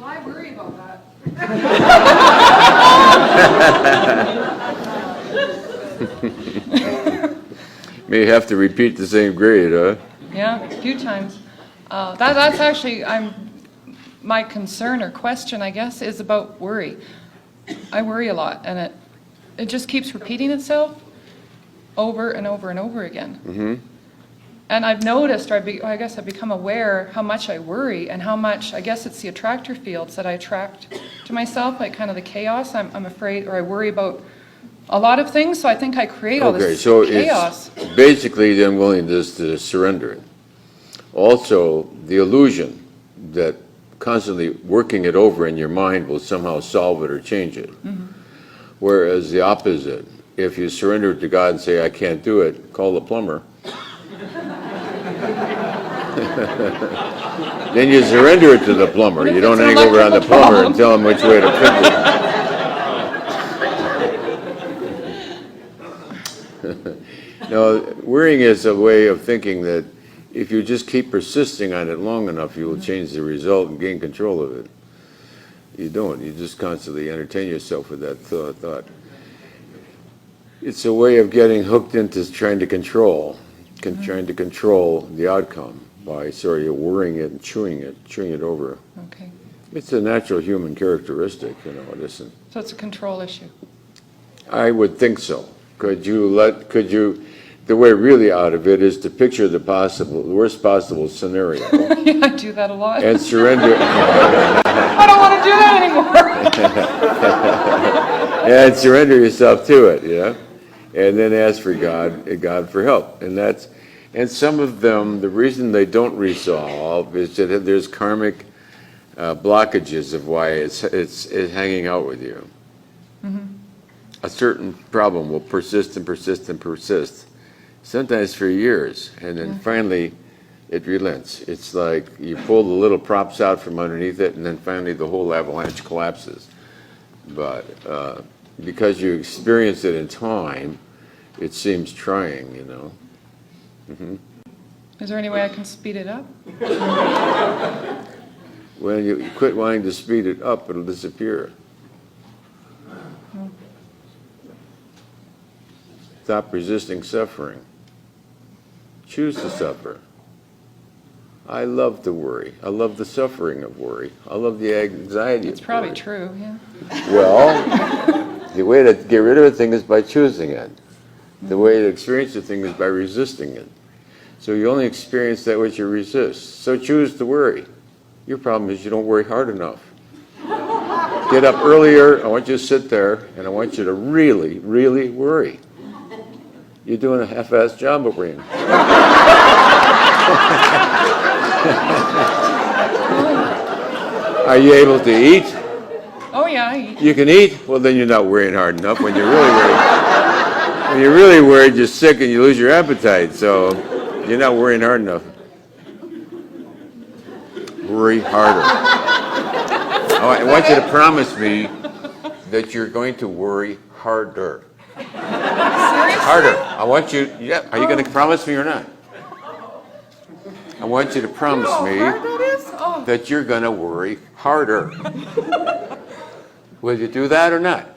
I worry about that. May have to repeat the same grade, huh? Yeah, a few times. That's actually my concern or question, I guess, is about worry. I worry a lot, and it just keeps repeating itself over and over and over again. Mm-hmm. And I've noticed, or I guess I've become aware how much I worry and how much, I guess it's the attractor fields that I attract to myself, like kind of the chaos. I'm afraid, or I worry about a lot of things, so I think I create all this chaos. It's basically the unwillingness to surrender it. Also, the illusion that constantly working it over in your mind will somehow solve it or change it. Mm-hmm. Whereas the opposite, if you surrender it to God and say, I can't do it, call the plumber. Then you surrender it to the plumber. You don't hang over on the plumber and tell him which way to fix it. No, worrying is a way of thinking that if you just keep persisting on it long enough, you will change the result and gain control of it. You don't. You just constantly entertain yourself with that thought. It's a way of getting hooked into trying to control the outcome by sort of worrying it and chewing it over. Okay. It's a natural human characteristic, you know, it isn't. So it's a control issue. I would think so. The way really out of it is to picture the worst possible scenario. Yeah, I do that a lot. And surrender. I don't want to do that anymore. And surrender yourself to it, you know? And then ask for God for help. And some of them, the reason they don't resolve is that there's karmic blockages of why it's hanging out with you. Mm-hmm. A certain problem will persist and persist and persist, sometimes for years, and then finally it relents. It's like you pull the little props out from underneath it, and then finally the whole avalanche collapses. But because you experience it in time, it seems trying, you know. Mm-hmm. Is there any way I can speed it up? When you quit wanting to speed it up, it'll disappear. Stop resisting suffering. Choose to suffer. I love to worry. I love the suffering of worry. I love the anxiety of worry. It's probably true, yeah. Well, the way to get rid of a thing is by choosing it. The way to experience a thing is by resisting it. So you only experience that which you resist. So choose to worry. Your problem is you don't worry hard enough. Get up earlier. I want you to sit there, and I want you to really, really worry. You're doing a half-assed job of worrying. Are you able to eat? Oh, yeah, I eat. You can eat? Well, then you're not worrying hard enough. When you're really worried, you're sick and you lose your appetite. So you're not worrying hard enough. Worry harder. Oh, I want you to promise me that you're going to worry harder. Harder. I want you, yeah, are you going to promise me or not? I want you to promise me that you're going to worry harder. Will you do that or not?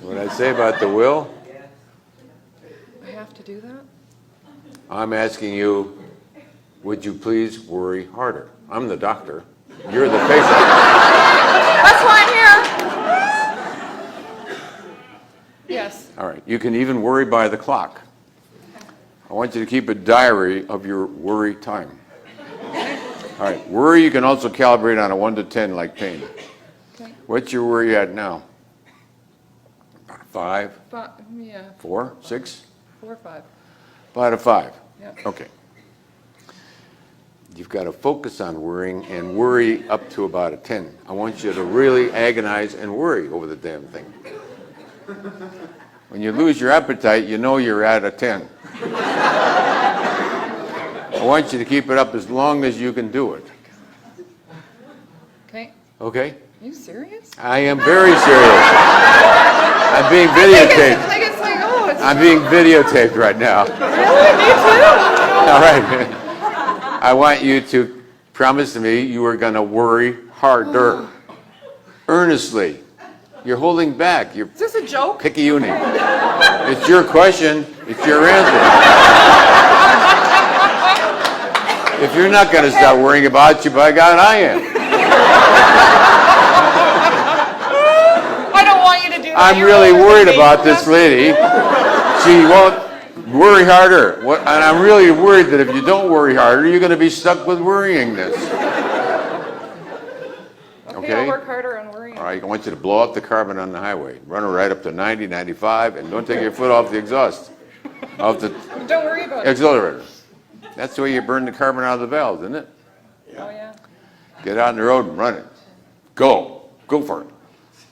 What I say about the will? I have to do that? I'm asking you, would you please worry harder? I'm the doctor. You're the patient. That's why I'm here. Yes. All right. You can even worry by the clock. I want you to keep a diary of your worry time. All right. Worry you can also calibrate on a 1 to 10 like pain. Okay. What's your worry at now? 5? Yeah. 4? 6? 4 or 5. 5 out of 5. Yeah. Okay. You've got to focus on worrying and worry up to about a 10. I want you to really agonize and worry over the damn thing. When you lose your appetite, you know you're at a 10. I want you to keep it up as long as you can do it. Okay. Okay? Are you serious? I am very serious. I'm being videotaped. It's like, oh, know. It's I'm being videotaped right now. really me too. All right. I want you to promise to me you are going to worry harder. Earnestly. You're holding back. You're Is this a joke? picky uni. It's your question. It's your answer. If you're not going to start worrying about you, by God, I am. I don't want you to do that. I'm You're really older than worried me. about this lady. She won't worry harder. And I'm really worried that if you don't worry harder, you're going to be stuck with worrying this. Okay, I'll work harder on worrying. All right, I want you to blow up the carbon on the highway. Run it right up to 90, 95, and don't take your foot off the exhaust. Off the Don't worry about it. accelerator. That's the way you burn the carbon out of the valves, isn't it? Oh, yeah. Get out on the road and run it. Go. Go for it.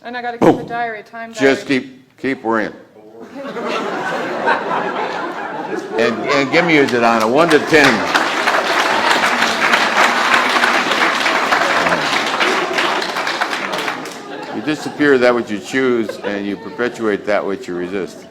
And I got to keep a diary, time diary. Just keep worrying. And give me it on a 1 to 10. You disappear that which you choose, and you perpetuate that which you resist.